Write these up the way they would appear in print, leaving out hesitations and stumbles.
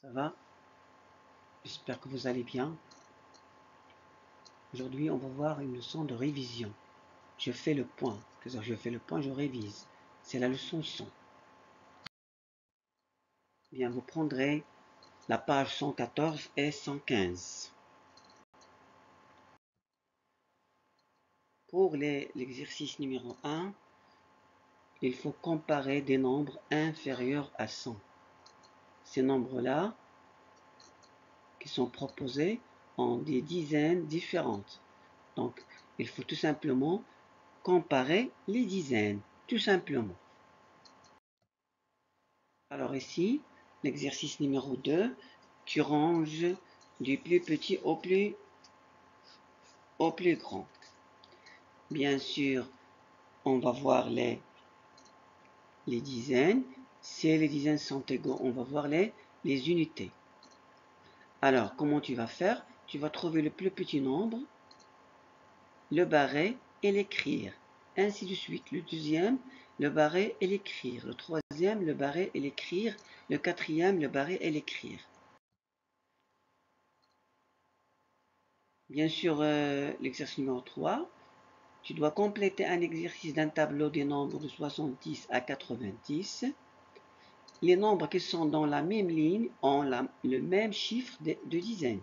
Ça va? J'espère que vous allez bien. Aujourd'hui, on va voir une leçon de révision. Je fais le point. Je fais le point, je révise. C'est la leçon 100. Bien, vous prendrez la page 114 et 115. Pour l'exercice numéro 1, il faut comparer des nombres inférieurs à 100. Ces nombres-là, qui sont proposés en des dizaines différentes. Donc, il faut tout simplement comparer les dizaines, tout simplement. Alors ici, l'exercice numéro 2, tu ranges du plus petit au plus grand. Bien sûr, on va voir les dizaines. Si les dizaines sont égaux, on va voir les unités. Alors, comment tu vas faire? Tu vas trouver le plus petit nombre, le barrer et l'écrire. Ainsi de suite. Le deuxième, le barrer et l'écrire. Le troisième, le barrer et l'écrire. Le quatrième, le barrer et l'écrire. Bien sûr, l'exercice numéro 3, tu dois compléter un exercice d'un tableau des nombres de 70 à 90. Les nombres qui sont dans la même ligne ont le même chiffre de dizaines.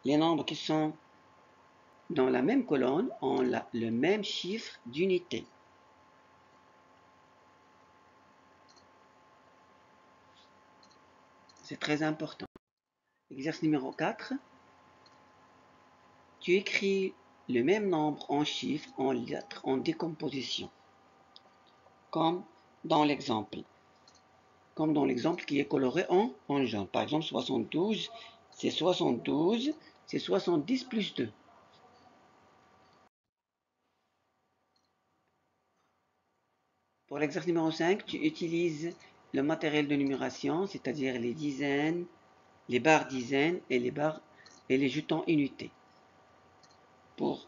Les nombres qui sont dans la même colonne ont le même chiffre d'unités. C'est très important. Exercice numéro 4. Tu écris le même nombre en chiffres, en lettres, en décomposition. Comme dans l'exemple. Comme dans l'exemple qui est coloré en jaune. Par exemple, 72, c'est 72, c'est 70 plus 2. Pour l'exercice numéro 5, tu utilises le matériel de numération, c'est-à-dire les dizaines, les barres dizaines et les jetons unités pour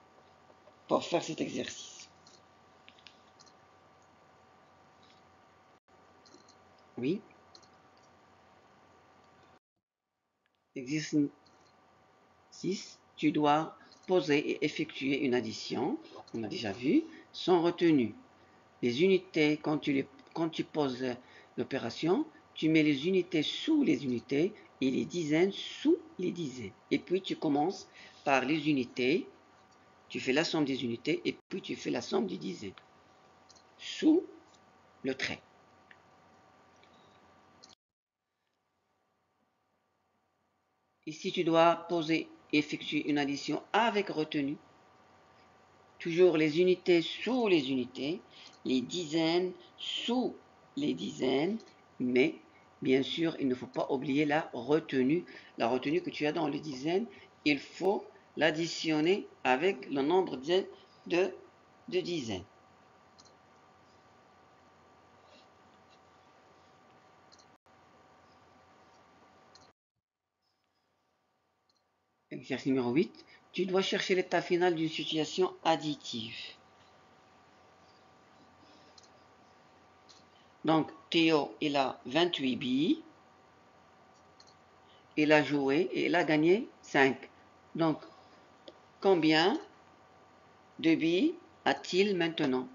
faire cet exercice. Oui. Exercice 6, tu dois poser et effectuer une addition, on a déjà vu, sans retenue. Les unités, quand tu poses l'opération, tu mets les unités sous les unités et les dizaines sous les dizaines. Et puis tu commences par les unités, tu fais la somme des unités et puis tu fais la somme des dizaines sous le trait. Ici, tu dois poser et effectuer une addition avec retenue. Toujours les unités sous les unités, les dizaines sous les dizaines, mais bien sûr, il ne faut pas oublier la retenue. La retenue que tu as dans les dizaines, il faut l'additionner avec le nombre de dizaines. Exercice numéro 8. Tu dois chercher l'état final d'une situation additive. Donc, Théo, il a 28 billes. Il a joué et il a gagné 5. Donc, combien de billes a-t-il maintenant?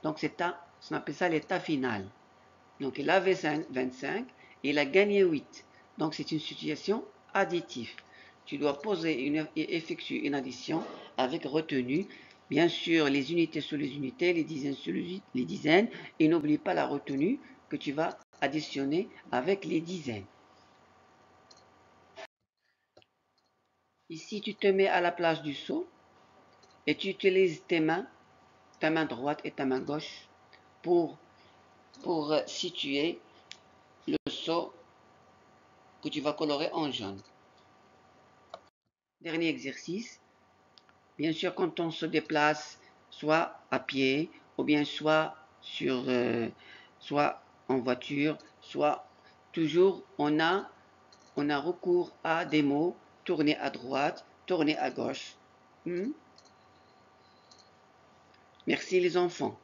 Donc, on appelle ça l'état final. Donc, il avait 25 et il a gagné 8. Donc, c'est une situation additive. Tu dois poser et effectuer une addition avec retenue. Bien sûr, les unités sur les unités, les dizaines sur les dizaines. Et n'oublie pas la retenue que tu vas additionner avec les dizaines. Ici, tu te mets à la place du seau et tu utilises tes mains, ta main droite et ta main gauche pour situer le seau que tu vas colorer en jaune. Dernier exercice. Bien sûr, quand on se déplace, soit à pied, ou bien soit en voiture, soit toujours on a recours à des mots tourner à droite, tourner à gauche. Merci les enfants.